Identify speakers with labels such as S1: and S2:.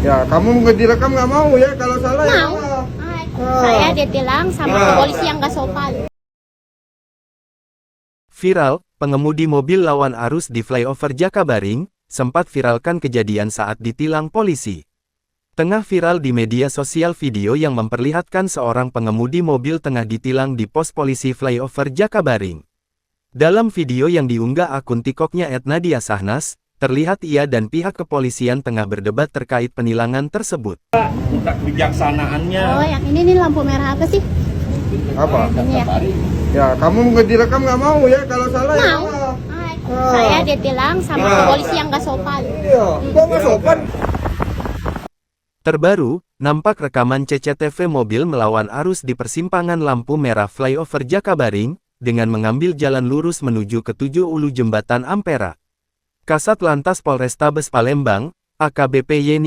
S1: Ya, kamu nggak direkam nggak mau ya? Kalau salah ya
S2: Mau.
S1: salah.
S2: Saya ditilang sama polisi yang gak sopan.
S3: Viral, pengemudi mobil lawan arus di flyover Jakabaring, sempat viralkan kejadian saat ditilang polisi. Tengah viral di media sosial video yang memperlihatkan seorang pengemudi mobil tengah ditilang di pos polisi flyover Jakabaring. Dalam video yang diunggah akun TikToknya @Nadia Sahnas, terlihat ia dan pihak kepolisian tengah berdebat terkait penilangan tersebut.
S4: Minta kebijaksanaannya.
S2: Oh, yang ini nih lampu merah apa sih?
S1: Apa?
S2: Ini ya.
S1: Ya, kamu nggak direkam nggak mau ya? Kalau salah ya
S2: Mau.
S1: salah.
S2: Saya ditilang sama polisi yang gak sopan.
S1: Iya, kok nggak sopan?
S3: Terbaru, nampak rekaman CCTV mobil melawan arus di persimpangan lampu merah flyover Jakabaring, dengan mengambil jalan lurus menuju ke 7 Ulu Jembatan Ampera. Kasat Lantas Polrestabes Palembang, AKBP Yeni